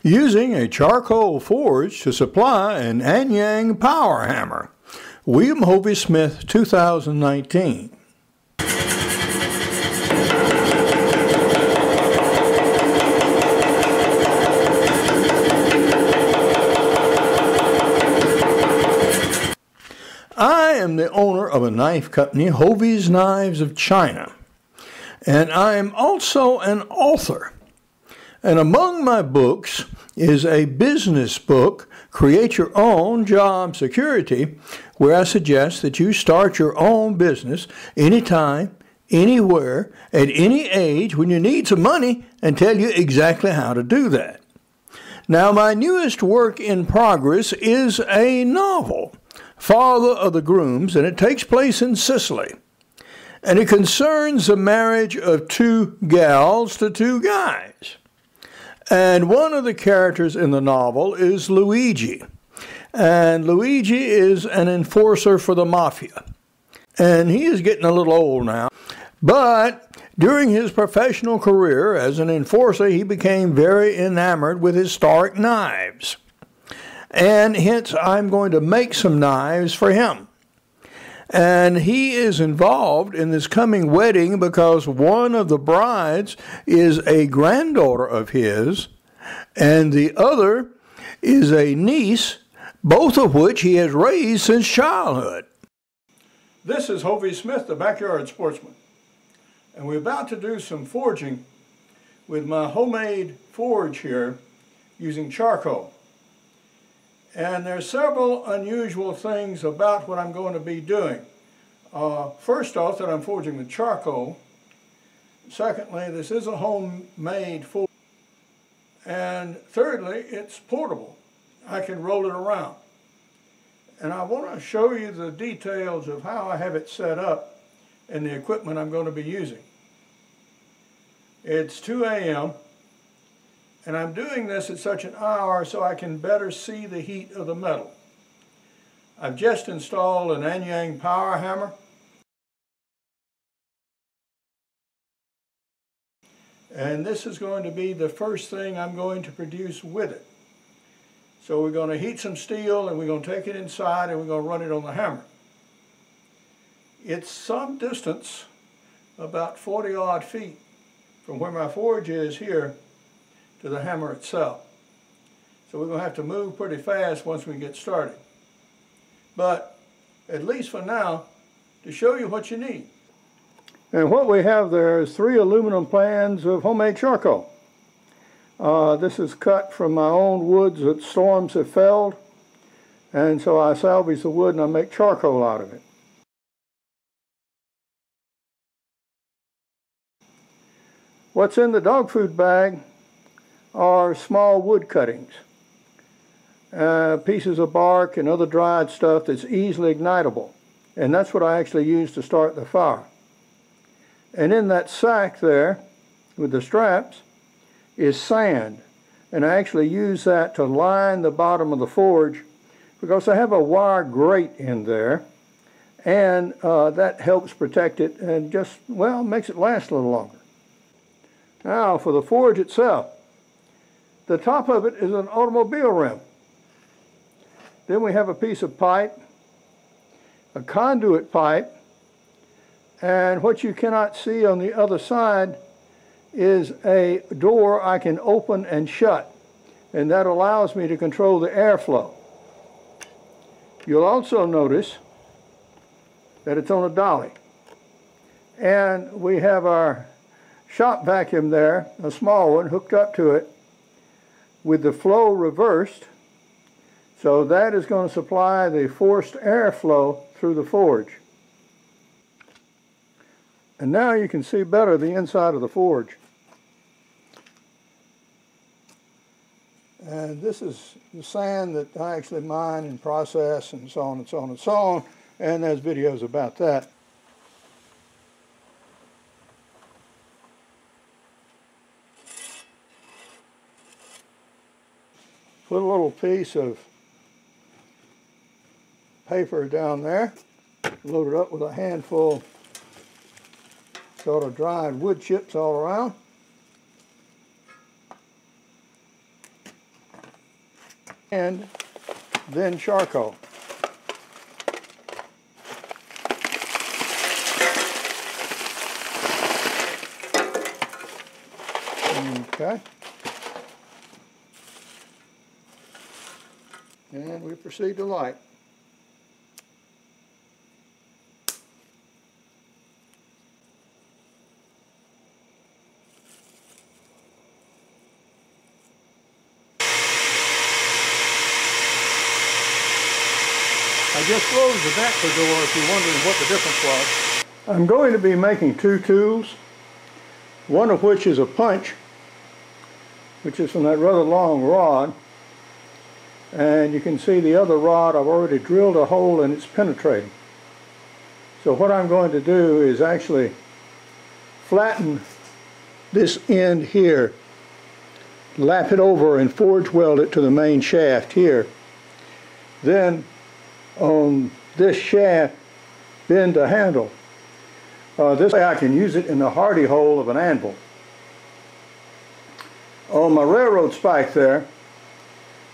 Using a charcoal forge to supply an Anyang Power Hammer. William Hovey Smith, 2019. I am the owner of a knife company, Hovey's Knives of China, and I am also an author. And among my books is a business book, Create Your Own Job Security, where I suggest that you start your own business anytime, anywhere, at any age when you need some money, and tell you exactly how to do that. Now, my newest work in progress is a novel, Father of the Grooms, and it takes place in Sicily. And it concerns the marriage of two gals to two guys. And one of the characters in the novel is Luigi. And Luigi is an enforcer for the mafia. And he is getting a little old now. But during his professional career as an enforcer, he became very enamored with historic knives. And hence, I'm going to make some knives for him. And he is involved in this coming wedding because one of the brides is a granddaughter of his, and the other is a niece, both of which he has raised since childhood. This is Hovey Smith, the Backyard Sportsman. And we're about to do some forging with my homemade forge here using charcoal. And there's several unusual things about what I'm going to be doing. First off, that I'm forging with charcoal. Secondly, this is a homemade forge. And thirdly, it's portable. I can roll it around. And I want to show you the details of how I have it set up and the equipment I'm going to be using. It's 2 a.m. and I'm doing this at such an hour so I can better see the heat of the metal. I've just installed an Anyang Power Hammer. And this is going to be the first thing I'm going to produce with it. So we're going to heat some steel and we're going to take it inside and we're going to run it on the hammer. It's some distance, about 40 odd feet from where my forge is here to the hammer itself. So we're going to have to move pretty fast once we get started. But at least for now, to show you what you need. And what we have there is 3 aluminum pans of homemade charcoal. This is cut from my own woods that storms have felled, and so I salvage the wood and I make charcoal out of it. What's in the dog food bag are small wood cuttings, pieces of bark and other dried stuff that's easily ignitable, and that's what I actually use to start the fire. And in that sack there with the straps is sand, and I actually use that to line the bottom of the forge because I have a wire grate in there, and that helps protect it and just, well, makes it last a little longer. Now for the forge itself, the top of it is an automobile rim. Then we have a piece of pipe, a conduit pipe, and what you cannot see on the other side is a door I can open and shut, and that allows me to control the airflow. You'll also notice that it's on a dolly. And we have our shop vacuum there, a small one, hooked up to it with the flow reversed. So that is going to supply the forced airflow through the forge. And now you can see better the inside of the forge. And this is the sand that I actually mine and process and so on and so on and so on. And there's videos about that. Put a little piece of paper down there, load it up with a handful sort of dried wood chips all around. and then charcoal. Okay. And we proceed to light. I just closed the back door if you're wondering what the difference was. I'm going to be making two tools, one of which is a punch, which is from that rather long rod, and you can see the other rod I've already drilled a hole and it's penetrating. So what I'm going to do is actually flatten this end here, lap it over and forge weld it to the main shaft here. Then on this shaft, bend the handle. This way I can use it in the hardy hole of an anvil. On my railroad spike there,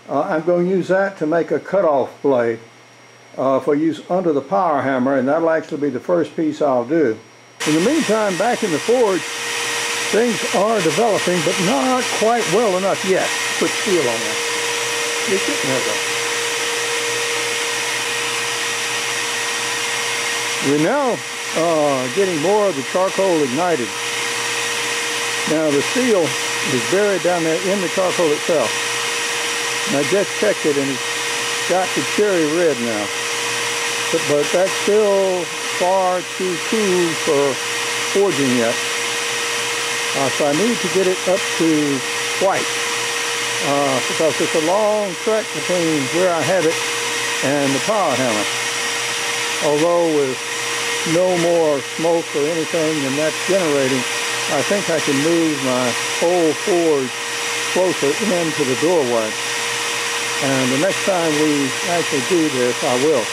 I'm going to use that to make a cutoff blade for use under the power hammer, and that'll actually be the first piece I'll do. In the meantime, back in the forge, things are developing, but not quite well enough yet. Put steel on that. There we go. We're now getting more of the charcoal ignited. Now the steel is buried down there in the charcoal itself. And I just checked it and it's got the cherry red now. But that's still far too cool for forging yet. So I need to get it up to white. Because it's a long trek between where I have it and the power hammer. Although with no more smoke or anything than that's generating, I think I can move my whole forge closer into the doorway. And the next time we actually do this, I will.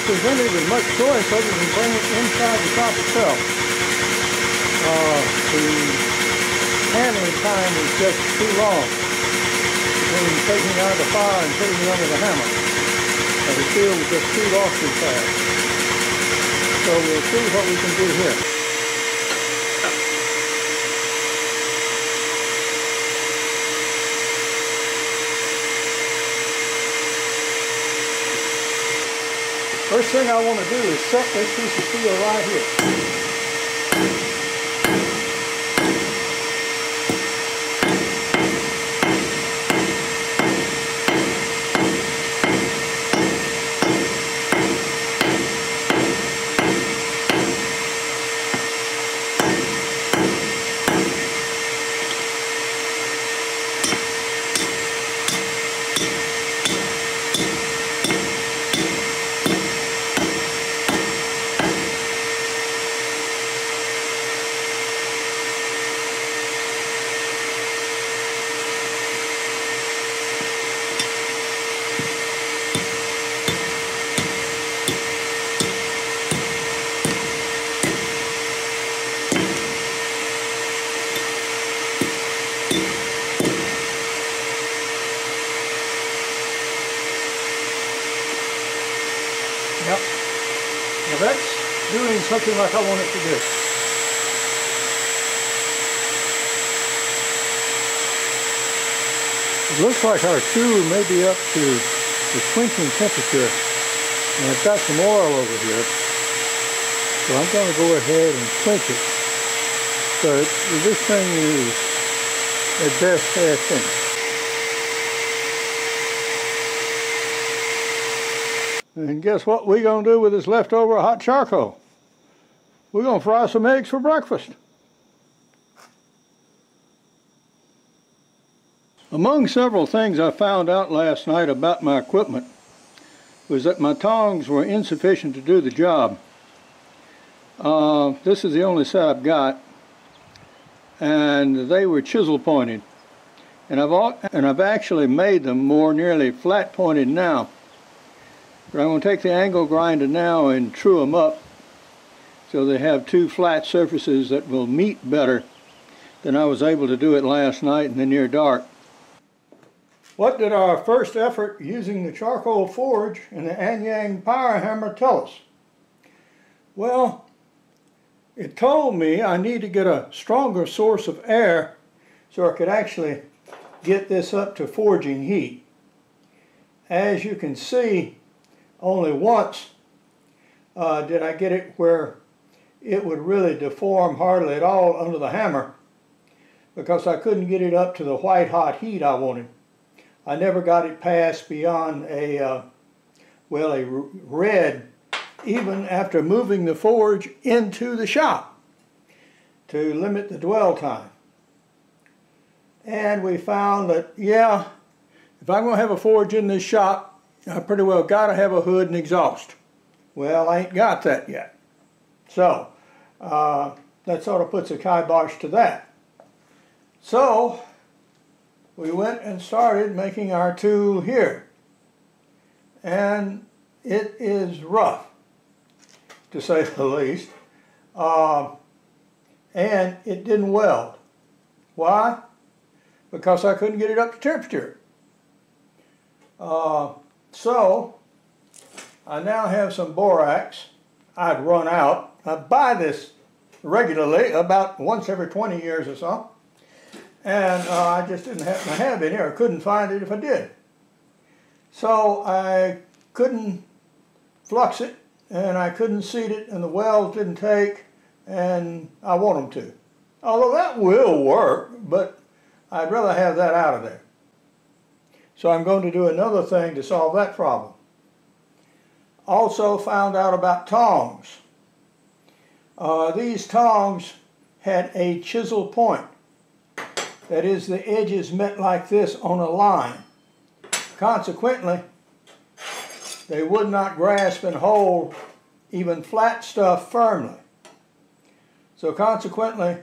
Presented with much choice other than bring it inside the top itself. The handling time is just too long between taking it out of the fire and putting it under the hammer. The steel will just shoot off too fast. So we'll see what we can do here. First thing I want to do is set this piece of steel right here. Yep. Now that's doing something like I want it to do. It looks like our tool may be up to the quenching temperature. And I've got some oil over here. So I'm going to go ahead and quench it. So this thing is at best half finished. And guess what we're going to do with this leftover hot charcoal? We're going to fry some eggs for breakfast. Among several things I found out last night about my equipment was that my tongs were insufficient to do the job. This is the only set I've got. and they were chisel pointed. And I've actually made them more nearly flat pointed now. But I'm going to take the angle grinder now and true them up so they have two flat surfaces that will meet better than I was able to do it last night in the near dark. What did our first effort using the charcoal forge and the Anyang Power Hammer tell us? Well, it told me I need to get a stronger source of air so I could actually get this up to forging heat. As you can see, only once did I get it where it would really deform hardly at all under the hammer, because I couldn't get it up to the white hot heat I wanted. I never got it past beyond a red, even after moving the forge into the shop to limit the dwell time. And we found that, yeah, if I'm going to have a forge in this shop, I pretty well got to have a hood and exhaust. Well, I ain't got that yet. So, that sort of puts a kibosh to that. So, we went and started making our tool here. And it is rough, to say the least. And it didn't weld. Why? Because I couldn't get it up to temperature. So, I now have some borax. I'd run out. I buy this regularly, about once every 20 years or so. And I just didn't happen to have any, or couldn't find it if I did. So I couldn't flux it, and I couldn't seat it, and the welds didn't take, and I want them to. Although that will work, but I'd rather have that out of there. So I'm going to do another thing to solve that problem. Also found out about tongs. These tongs had a chisel point. That is, the edges met like this on a line. Consequently, they would not grasp and hold even flat stuff firmly. So consequently,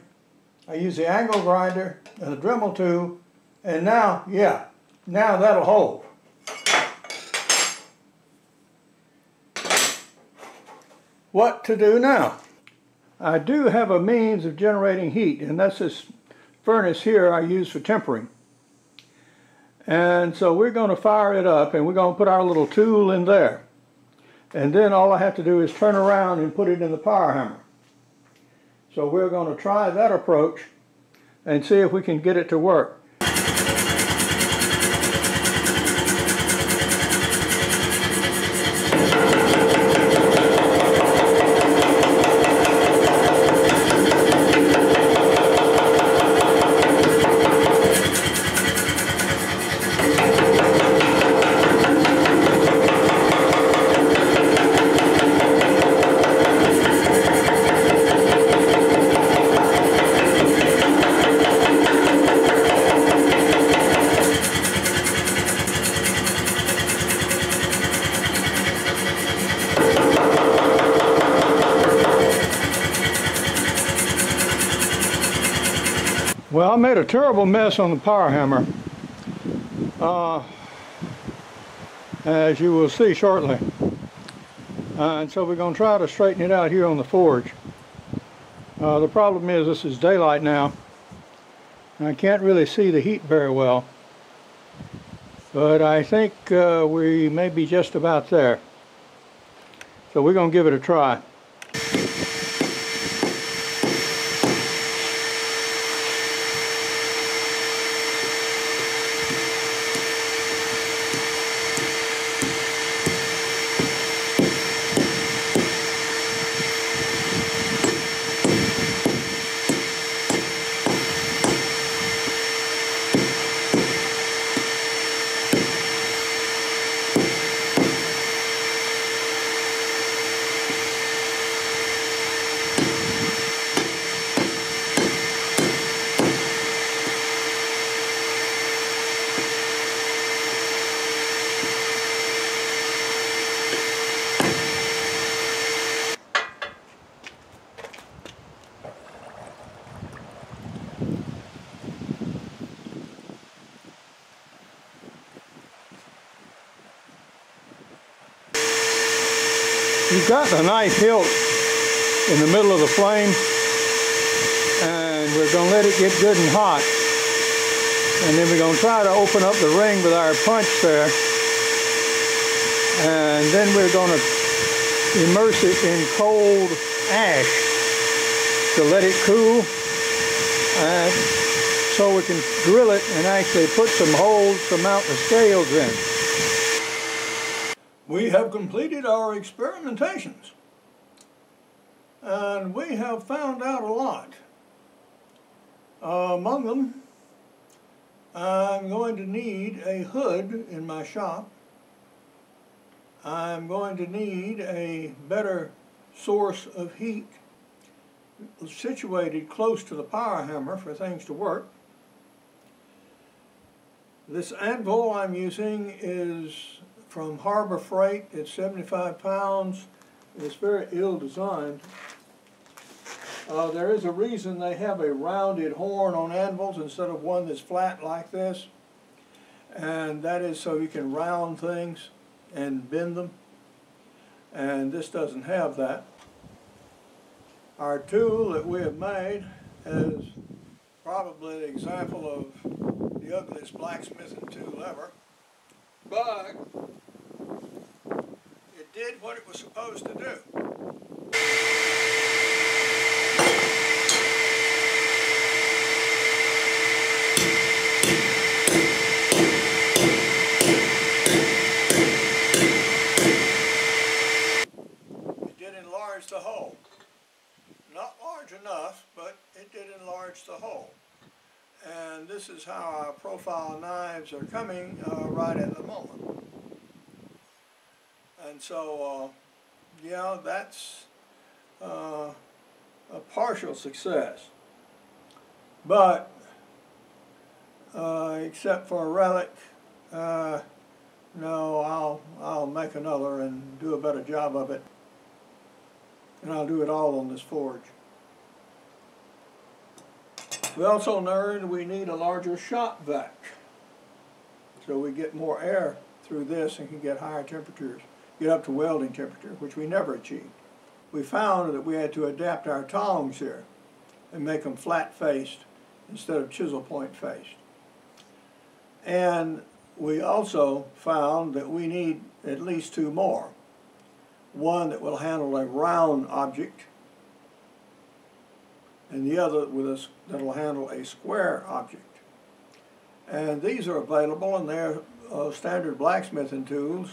I use the angle grinder and the Dremel tool, and now, yeah, now that'll hold. What to do now? I do have a means of generating heat, and that's this furnace here I use for tempering. And so we're going to fire it up, and we're going to put our little tool in there. And then all I have to do is turn around and put it in the power hammer. So we're going to try that approach and see if we can get it to work. Well, I made a terrible mess on the power hammer, as you will see shortly. And so we're going to try to straighten it out here on the forge. The problem is this is daylight now, and I can't really see the heat very well. But I think we may be just about there. So we're going to give it a try. got the knife hilt in the middle of the flame, and we're going to let it get good and hot. And then we're going to try to open up the ring with our punch there. And then we're going to immerse it in cold ash to let it cool. So we can drill it and actually put some holes to mount the scales in. We have completed our experimentations, and we have found out a lot. Among them, I'm going to need a hood in my shop. I'm going to need a better source of heat situated close to the power hammer for things to work. This anvil I'm using is from Harbor Freight. It's 75 pounds. It's very ill-designed. There is a reason they have a rounded horn on anvils instead of one that's flat like this. And that is so you can round things and bend them. And this doesn't have that. Our tool that we have made is probably an example of the ugliest blacksmithing tool ever. But it did what it was supposed to do. It did enlarge the hole. Not large enough, but it did enlarge the hole. And this is how our profile knives are coming right at the moment. And so, yeah, that's a partial success. But, except for a relic, no, I'll make another and do a better job of it. And I'll do it all on this forge. We also learned we need a larger shop vac, so we get more air through this and can get higher temperatures, get up to welding temperature, which we never achieved. We found that we had to adapt our tongs here and make them flat-faced instead of chisel point faced. And we also found that we need at least two more. One that will handle a round object, and the other that will handle a square object. And these are available, and they're standard blacksmithing tools,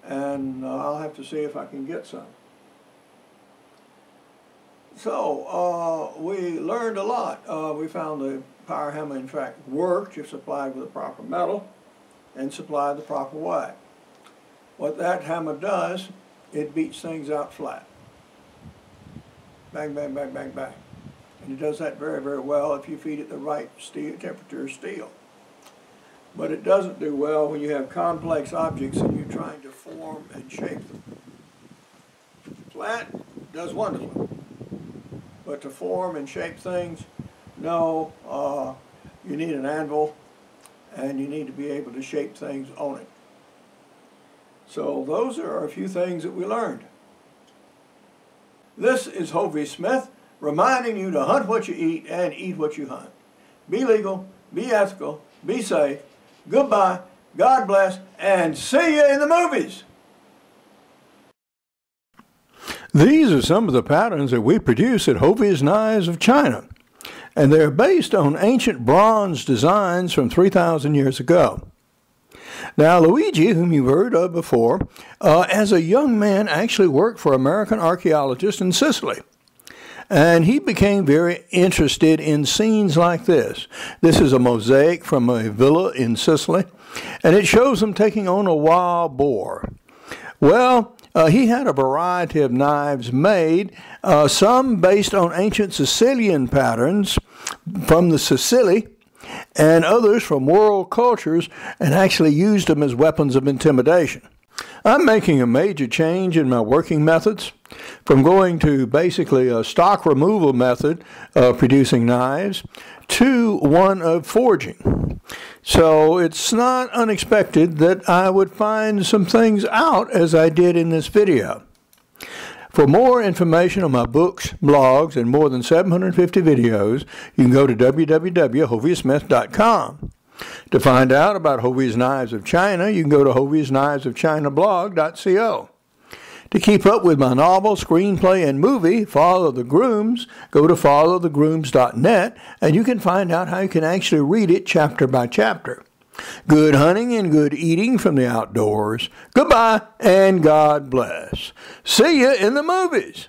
and I'll have to see if I can get some. So we learned a lot. We found the power hammer in fact worked if supplied with the proper metal and supplied the proper weight. What that hammer does, it beats things out flat. Bang, bang, bang, bang, bang. And it does that very, very well if you feed it the right temperature steel. But it doesn't do well when you have complex objects and you're trying to form and shape them. Flat does wonderfully. But to form and shape things, no, you need an anvil and you need to be able to shape things on it. So those are a few things that we learned. This is Hovey Smith, reminding you to hunt what you eat and eat what you hunt. Be legal, be ethical, be safe. Goodbye, God bless, and see you in the movies. These are some of the patterns that we produce at Hovey's Knives of China, and they're based on ancient bronze designs from 3,000 years ago. Now, Luigi, whom you've heard of before, as a young man actually worked for American archaeologists in Sicily. And he became very interested in scenes like this. This is a mosaic from a villa in Sicily, and it shows them taking on a wild boar. Well, he had a variety of knives made, some based on ancient Sicilian patterns from the Sicily, and others from world cultures, and actually used them as weapons of intimidation. I'm making a major change in my working methods, from going to basically a stock removal method of producing knives to one of forging. So it's not unexpected that I would find some things out as I did in this video. For more information on my books, blogs, and more than 750 videos, you can go to www.hoviasmith.com. To find out about Hovey's Knives of China, you can go to hoviesknivesofchinablog.co. To keep up with my novel, screenplay, and movie, Follow the Grooms, go to followthegrooms.net, and you can find out how you can actually read it chapter by chapter. Good hunting and good eating from the outdoors. Goodbye, and God bless. See you in the movies.